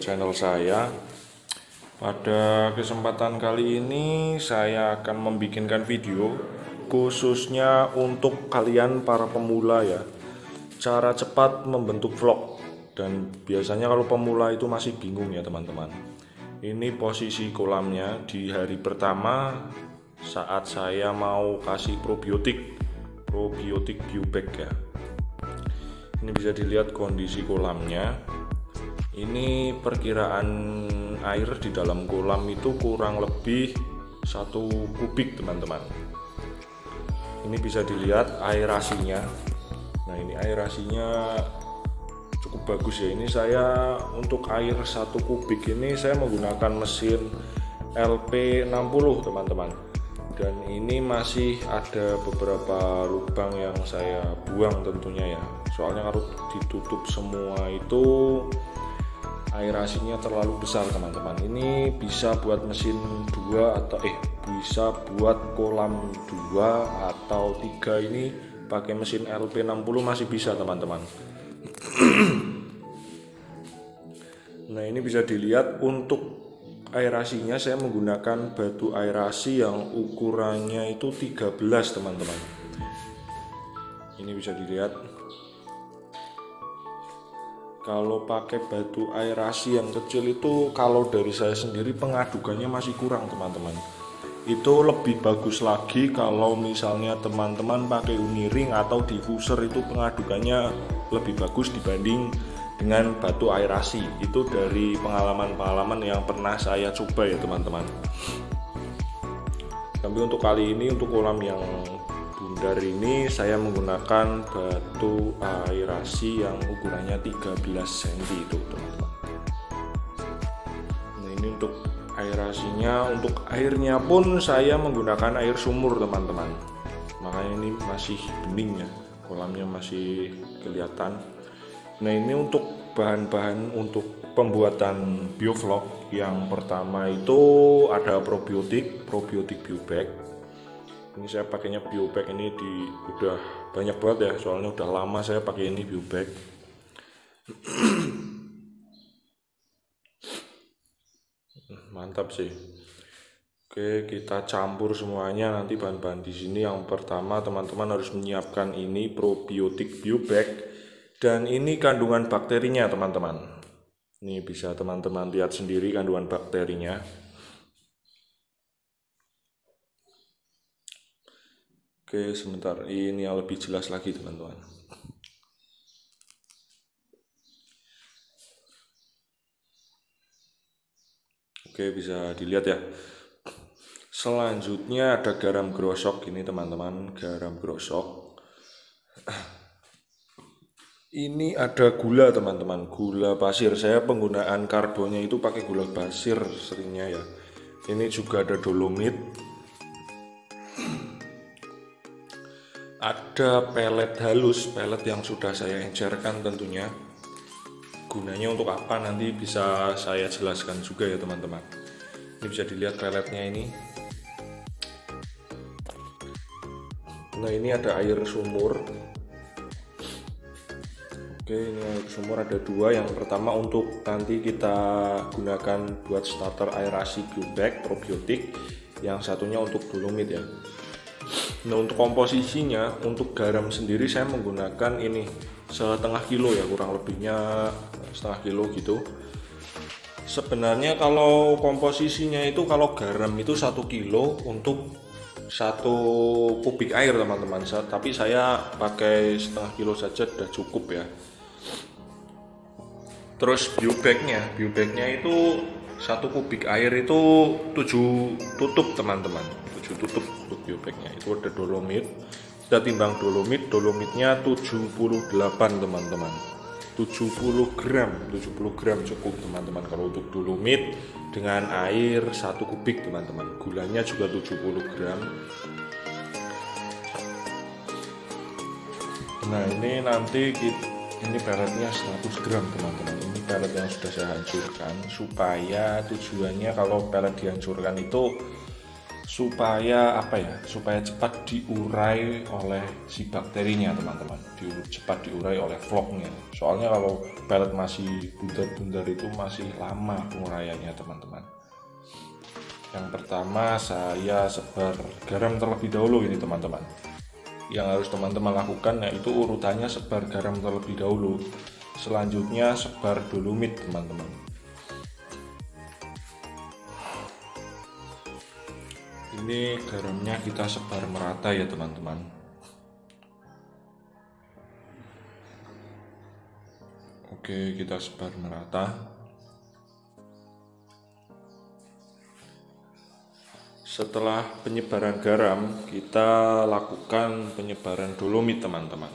channel saya. Pada kesempatan kali ini saya akan membikinkan video khususnya untuk kalian para pemula ya, cara cepat membentuk vlog. Dan biasanya kalau pemula itu masih bingung ya teman-teman. Ini posisi kolamnya di hari pertama saat saya mau kasih probiotik biobag ya. Ini bisa dilihat kondisi kolamnya. Ini perkiraan air di dalam kolam itu kurang lebih 1 kubik teman-teman. Ini bisa dilihat aerasinya. Nah, ini aerasinya cukup bagus ya. Ini saya untuk air 1 kubik ini saya menggunakan mesin LP60 teman-teman. Dan ini masih ada beberapa lubang yang saya buang tentunya ya. Soalnya kalau ditutup semua itu aerasinya terlalu besar teman-teman. Ini bisa buat mesin 2 atau bisa buat kolam 2 atau 3 ini pakai mesin LP60 masih bisa teman-teman. Nah, ini bisa dilihat untuk aerasinya saya menggunakan batu aerasi yang ukurannya itu 13 teman-teman. Ini bisa dilihat. Kalau pakai batu aerasi yang kecil itu, kalau dari saya sendiri pengadukannya masih kurang teman-teman. Itu lebih bagus lagi kalau misalnya teman-teman pakai uniring atau diffuser, itu pengadukannya lebih bagus dibanding dengan batu aerasi. Itu dari pengalaman-pengalaman yang pernah saya coba ya teman-teman. Tapi untuk kali ini, untuk kolam yang bundar ini saya menggunakan batu aerasi yang ukurannya 13 cm itu teman-teman. Nah, ini untuk aerasinya. Untuk airnya pun saya menggunakan air sumur teman-teman. Makanya ini masih bening ya, kolamnya masih kelihatan. Nah, ini untuk bahan-bahan untuk pembuatan biovlog. Yang pertama itu ada probiotik biobag. Ini saya pakainya biobag ini udah banyak banget ya, soalnya udah lama saya pakai ini biobag. Mantap sih. Oke, kita campur semuanya nanti bahan-bahan di sini. Yang pertama teman-teman harus menyiapkan ini probiotik biobag, dan ini kandungan bakterinya teman-teman. Ini bisa teman-teman lihat sendiri kandungan bakterinya. Oke, sebentar, ini yang lebih jelas lagi teman-teman. Oke, bisa dilihat ya. Selanjutnya ada garam grosok ini teman-teman, garam grosok. Ini ada gula teman-teman, gula pasir. Saya penggunaan karbonnya itu pakai gula pasir seringnya ya. Ini juga ada dolomit. Ada pelet halus, pelet yang sudah saya encerkan tentunya. Gunanya untuk apa nanti bisa saya jelaskan juga ya teman-teman. Ini bisa dilihat peletnya ini. Nah, ini ada air sumur. Oke, ini air sumur ada 2. Yang pertama untuk nanti kita gunakan buat starter aerasi biobag probiotik. Yang satunya untuk dolomit ya. Nah, untuk komposisinya, untuk garam sendiri saya menggunakan ini setengah kilo ya, kurang lebihnya setengah kilo gitu. Sebenarnya kalau komposisinya itu, kalau garam itu 1 kilo untuk 1 kubik air teman-teman. Tapi saya pakai setengah kilo saja sudah cukup ya. Terus biobagnya itu 1 kubik air itu 7 tutup teman-teman, 7 tutup untuk biobagnya. Itu ada dolomit, kita timbang dolomitnya 78 teman-teman, 70 gram cukup teman-teman kalau untuk dolomit dengan air 1 kubik teman-teman. Gulanya juga 70 gram. Nah, ini nanti ini peletnya 100 gram teman-teman. Ini pelet yang sudah saya hancurkan, supaya tujuannya kalau pelet dihancurkan itu supaya supaya cepat diurai oleh si bakterinya teman-teman, cepat diurai oleh vlognya. Soalnya kalau pelet masih bundar-bundar itu masih lama penguraiannya teman-teman. Yang pertama saya sebar garam terlebih dahulu ini teman-teman. Yang harus teman-teman lakukan yaitu urutannya sebar garam terlebih dahulu, selanjutnya sebar dolomit teman-teman. Ini garamnya kita sebar merata ya teman-teman. Oke, kita sebar merata. Setelah penyebaran garam, kita lakukan penyebaran dolomit teman-teman.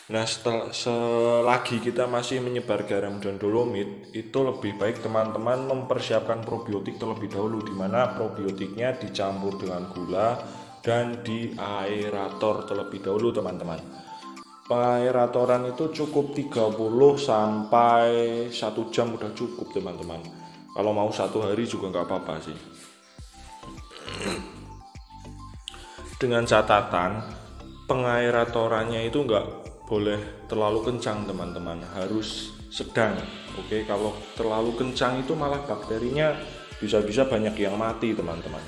Nah, selagi kita masih menyebar garam dan dolomit, itu lebih baik teman-teman mempersiapkan probiotik terlebih dahulu, di mana probiotiknya dicampur dengan gula dan diaerator terlebih dahulu teman-teman. Pengaeratoran itu cukup 30 sampai 1 jam udah cukup teman-teman. Kalau mau 1 hari juga nggak apa-apa sih. Dengan catatan pengaeratorannya itu nggak boleh terlalu kencang teman-teman, harus sedang. Oke, kalau terlalu kencang itu malah bakterinya bisa-bisa banyak yang mati teman-teman.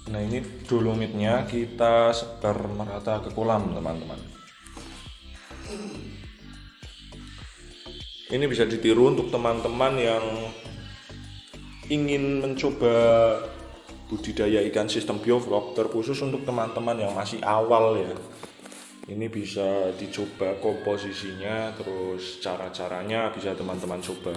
Nah, ini dolomitnya kita sebar merata ke kolam teman-teman. Ini bisa ditiru untuk teman-teman yang ingin mencoba budidaya ikan sistem bioflok, terkhusus untuk teman-teman yang masih awal ya. Ini bisa dicoba komposisinya, terus cara-caranya bisa teman-teman coba.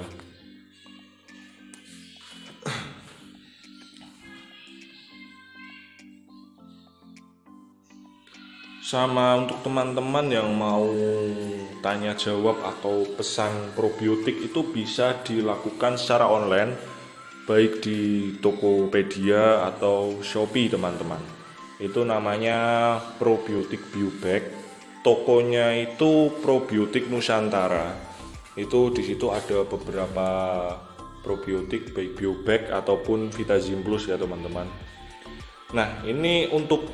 Sama untuk teman-teman yang mau tanya jawab atau pesan probiotik itu bisa dilakukan secara online, baik di Tokopedia atau Shopee teman-teman. Itu namanya probiotik biobag. Tokonya itu Probiotik Nusantara. Itu di situ ada beberapa probiotik baik biobag ataupun Vitazim Plus ya teman-teman. Nah, ini untuk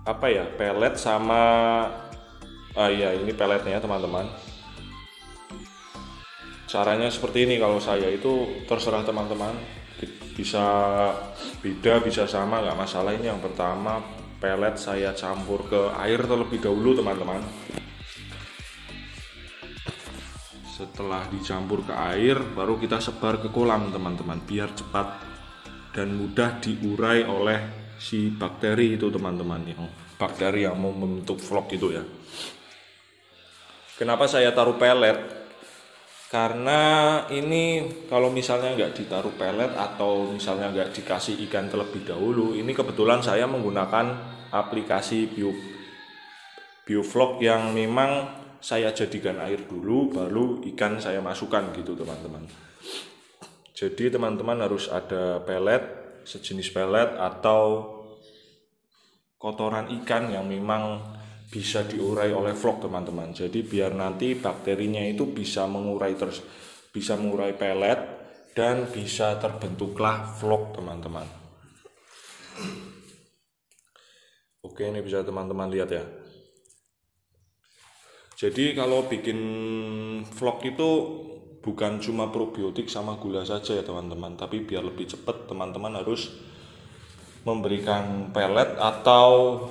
pelet sama ini peletnya teman-teman. Caranya seperti ini, kalau saya itu terserah teman-teman, bisa beda bisa sama nggak masalah. Ini yang pertama, pelet saya campur ke air terlebih dahulu teman-teman. Setelah dicampur ke air baru kita sebar ke kolam teman-teman, biar cepat dan mudah diurai oleh si bakteri itu teman-teman, bakteri yang mau membentuk vlog itu ya. Kenapa saya taruh pelet? Karena ini kalau misalnya nggak ditaruh pelet atau misalnya nggak dikasih ikan terlebih dahulu, ini kebetulan saya menggunakan aplikasi biovlog yang memang saya jadikan air dulu baru ikan saya masukkan gitu teman-teman. Jadi teman-teman harus ada pelet, sejenis pelet atau kotoran ikan yang memang bisa diurai oleh vlog teman-teman. Jadi biar nanti bakterinya itu bisa mengurai pelet dan bisa terbentuklah vlog teman-teman. Oke, ini bisa teman-teman lihat ya. Jadi kalau bikin vlog itu bukan cuma probiotik sama gula saja ya teman-teman, tapi biar lebih cepat teman-teman harus memberikan pelet atau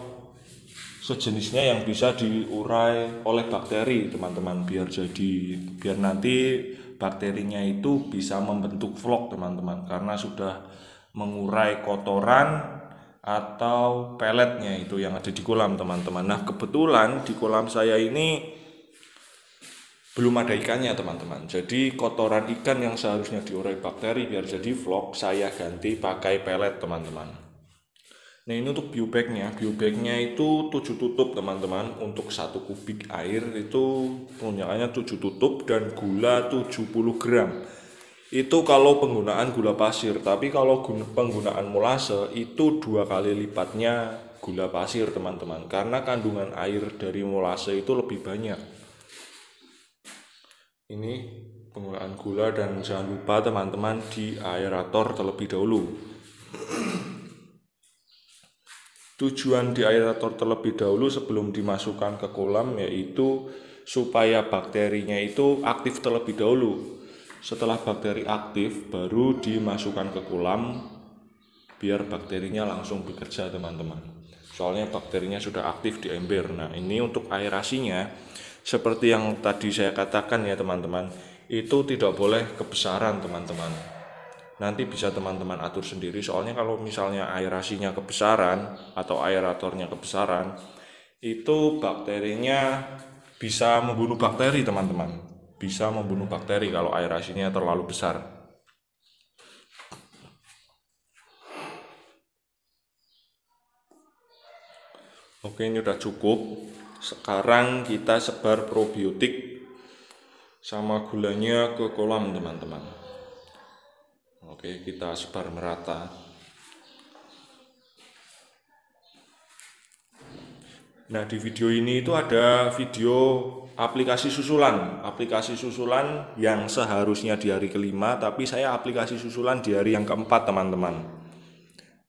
sejenisnya yang bisa diurai oleh bakteri teman-teman, biar nanti bakterinya itu bisa membentuk vlog teman-teman, karena sudah mengurai kotoran atau peletnya itu yang ada di kolam teman-teman. Nah, kebetulan di kolam saya ini belum ada ikannya teman-teman, jadi kotoran ikan yang seharusnya diurai bakteri biar jadi vlog saya ganti pakai pelet teman-teman. Nah, ini untuk biobagnya itu 7 tutup teman-teman. Untuk 1 kubik air itu penggunaannya 7 tutup dan gula 70 gram. Itu kalau penggunaan gula pasir, tapi kalau penggunaan molase itu 2 kali lipatnya gula pasir teman-teman, karena kandungan air dari molase itu lebih banyak. Ini penggunaan gula, dan jangan lupa teman-teman di aerator terlebih dahulu. Tujuan di aerator terlebih dahulu sebelum dimasukkan ke kolam yaitu supaya bakterinya itu aktif terlebih dahulu. Setelah bakteri aktif baru dimasukkan ke kolam biar bakterinya langsung bekerja teman-teman. Soalnya bakterinya sudah aktif di ember. Nah, ini untuk aerasinya seperti yang tadi saya katakan ya teman-teman, itu tidak boleh kebesaran teman-teman. Nanti bisa teman-teman atur sendiri, soalnya kalau misalnya aerasinya kebesaran atau aeratornya kebesaran, itu bakterinya bisa membunuh bakteri teman-teman. Bisa membunuh bakteri kalau aerasinya terlalu besar. Oke, ini udah cukup. Sekarang kita sebar probiotik sama gulanya ke kolam teman-teman. Oke, kita sebar merata. Nah, di video ini itu ada video aplikasi susulan yang seharusnya di hari kelima, tapi saya aplikasi susulan di hari yang keempat teman-teman.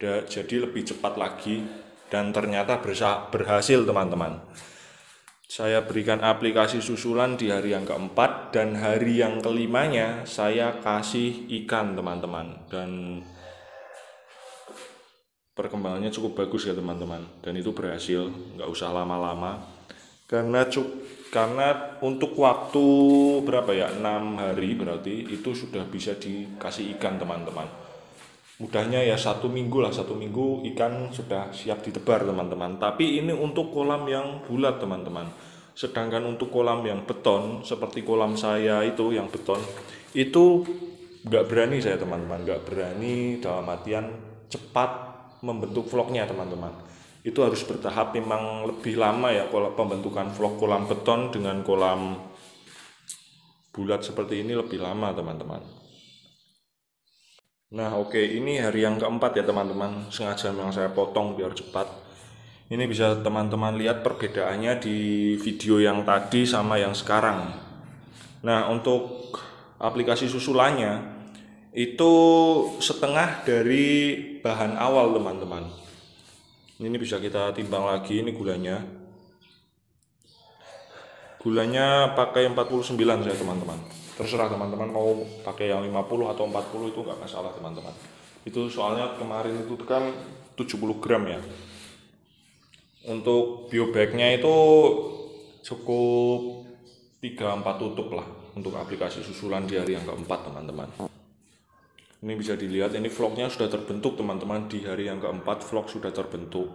Jadi lebih cepat lagi, dan ternyata berhasil teman-teman. Saya berikan aplikasi susulan di hari yang keempat, dan hari yang kelimanya saya kasih ikan teman-teman, dan perkembangannya cukup bagus ya teman-teman, dan itu berhasil, nggak usah lama-lama karena untuk waktu berapa ya, 6 hari berarti itu sudah bisa dikasih ikan teman-teman. Mudahnya ya 1 minggu lah, 1 minggu ikan sudah siap ditebar teman-teman. Tapi ini untuk kolam yang bulat teman-teman. Sedangkan untuk kolam yang beton seperti kolam saya itu yang beton, itu nggak berani saya teman-teman, nggak berani dalam artian cepat membentuk vlognya teman-teman. Itu harus bertahap, memang lebih lama ya kalau pembentukan vlog kolam beton dengan kolam bulat seperti ini, lebih lama teman-teman. Nah oke, ini hari yang keempat ya teman-teman, sengaja memang saya potong biar cepat. Ini bisa teman-teman lihat perbedaannya di video yang tadi sama yang sekarang. Nah untuk aplikasi susulannya itu setengah dari bahan awal teman-teman. Ini bisa kita timbang lagi, ini gulanya pakai 49 saya teman-teman. Terserah teman-teman mau pakai yang 50 atau 40, itu nggak masalah teman-teman. Itu soalnya kemarin itu kan 70 gram ya. Untuk biobagnya itu cukup 3-4 tutup lah untuk aplikasi susulan di hari yang keempat teman-teman. Ini bisa dilihat, ini vlognya sudah terbentuk teman-teman. Di hari yang keempat vlog sudah terbentuk.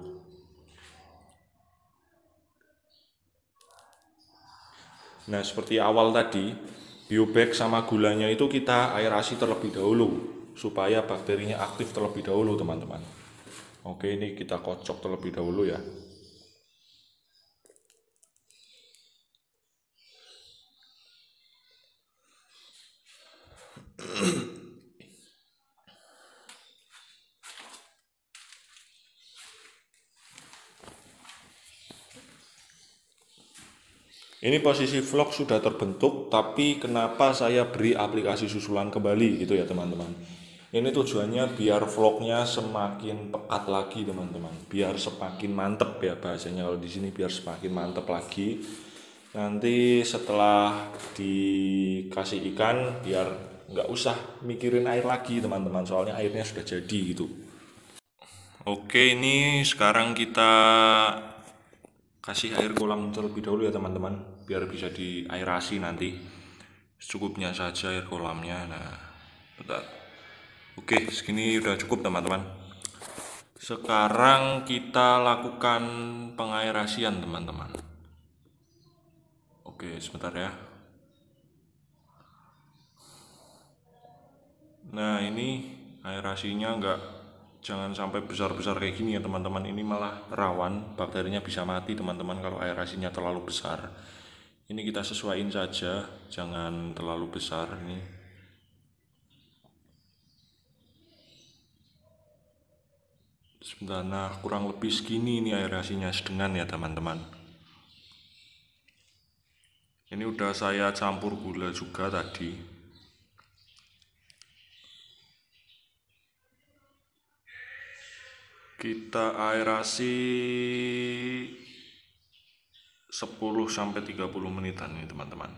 Nah seperti awal tadi, biobag sama gulanya itu kita aerasi terlebih dahulu supaya bakterinya aktif terlebih dahulu teman-teman. Oke, ini kita kocok terlebih dahulu ya. Ini posisi vlog sudah terbentuk, tapi kenapa saya beri aplikasi susulan kembali gitu ya teman-teman. Ini tujuannya biar vlognya semakin pekat lagi teman-teman, biar semakin mantep ya bahasanya kalau di sini, biar semakin mantep lagi. Nanti setelah dikasih ikan biar nggak usah mikirin air lagi teman-teman, soalnya airnya sudah jadi gitu. Oke, ini sekarang kita kasih air kolam terlebih dahulu ya teman-teman, biar bisa diaerasi nanti. Secukupnya saja air kolamnya. Nah, bentar. Oke, segini udah cukup teman-teman. Sekarang kita lakukan pengaerasian teman-teman. Oke, sebentar ya. Nah, ini aerasinya jangan sampai besar-besar kayak gini ya teman-teman. Ini malah rawan, bakterinya bisa mati teman-teman kalau aerasinya terlalu besar. Ini kita sesuaiin saja, jangan terlalu besar ini. Sebentar, nah kurang lebih segini ini aerasinya sedengan ya teman-teman. Ini udah saya campur gula juga tadi. Kita aerasi 10-30 menitan nih teman-teman.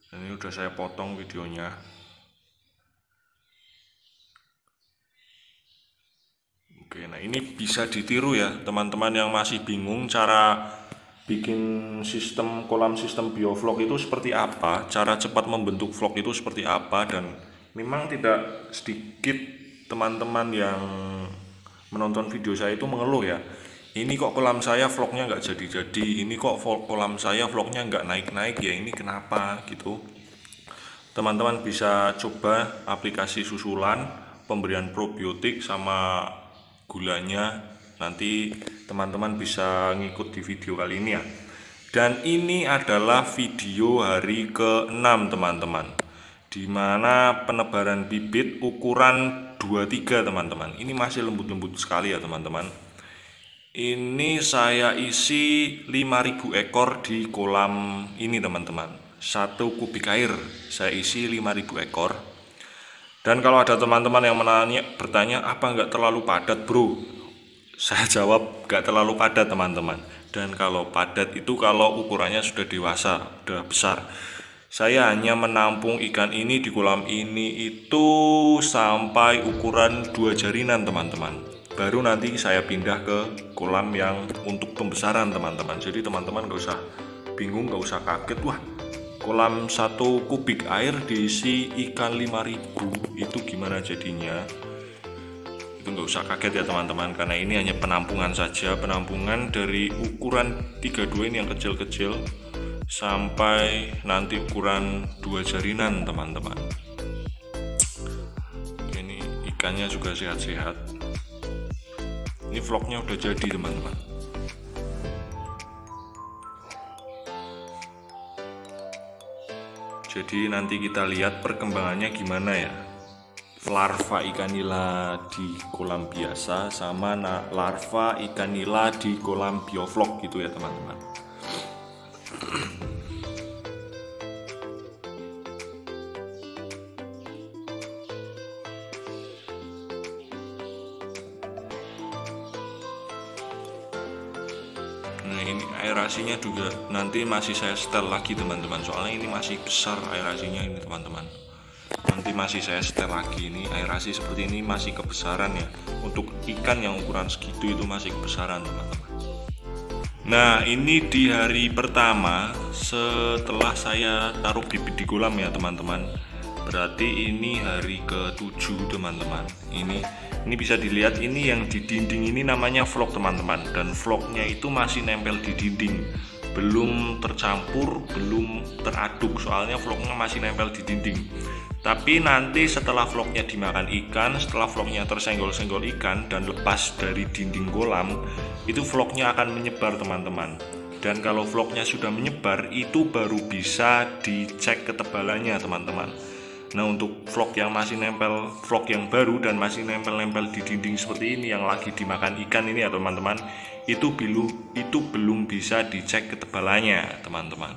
Dan ini udah saya potong videonya. Oke, nah ini bisa ditiru ya teman-teman yang masih bingung cara bikin kolam sistem biovlog itu seperti apa, cara cepat membentuk vlog itu seperti apa. Dan memang tidak sedikit teman-teman yang menonton video saya itu mengeluh ya, ini kok kolam saya vlognya nggak jadi-jadi, ini kok kolam saya vlognya nggak naik-naik ya, ini kenapa gitu. Teman-teman bisa coba aplikasi susulan pemberian probiotik sama gulanya, nanti teman-teman bisa ngikut di video kali ini ya. Dan ini adalah video hari ke-6 teman-teman, dimana penebaran bibit ukuran 23 teman-teman. Ini masih lembut-lembut sekali ya teman-teman. Ini saya isi 5.000 ekor di kolam ini teman-teman. 1 kubik air saya isi 5.000 ekor. Dan kalau ada teman-teman yang bertanya, apa nggak terlalu padat bro? Saya jawab nggak terlalu padat teman-teman. Dan kalau padat itu kalau ukurannya sudah dewasa, sudah besar. Saya hanya menampung ikan ini di kolam ini itu sampai ukuran 2 jarinan teman-teman. Baru nanti saya pindah ke kolam yang untuk pembesaran teman-teman. Jadi teman-teman nggak usah bingung, nggak usah kaget, wah kolam 1 kubik air diisi ikan 5.000 itu gimana jadinya. Itu nggak usah kaget ya teman-teman, karena ini hanya penampungan saja, penampungan dari ukuran 32 ini yang kecil-kecil sampai nanti ukuran 2 jarinan teman-teman. Ini ikannya juga sehat-sehat. Ini vlognya udah jadi teman-teman. Jadi nanti kita lihat perkembangannya gimana ya, larva ikan nila di kolam biasa sama larva ikan nila di kolam biovlog gitu ya teman-teman. Nah ini aerasinya juga nanti masih saya setel lagi teman-teman, soalnya ini masih besar aerasinya ini teman-teman. Nanti masih saya setel lagi, ini aerasi seperti ini masih kebesaran ya. Untuk ikan yang ukuran segitu itu masih kebesaran teman-teman. Nah ini di hari pertama setelah saya taruh bibit di kolam ya teman-teman. Berarti ini hari ke-7 teman-teman. Ini bisa dilihat, ini yang di dinding ini namanya vlog teman-teman. Dan vlognya itu masih nempel di dinding, belum tercampur, belum teraduk, soalnya vlognya masih nempel di dinding. Tapi nanti setelah vlognya dimakan ikan, setelah vlognya tersenggol-senggol ikan dan lepas dari dinding kolam, itu vlognya akan menyebar teman-teman. Dan kalau vlognya sudah menyebar, itu baru bisa dicek ketebalannya teman-teman. Nah untuk vlog yang masih nempel, vlog yang baru dan masih nempel-nempel di dinding seperti ini yang lagi dimakan ikan ini ya teman-teman, itu belum bisa dicek ketebalannya teman-teman.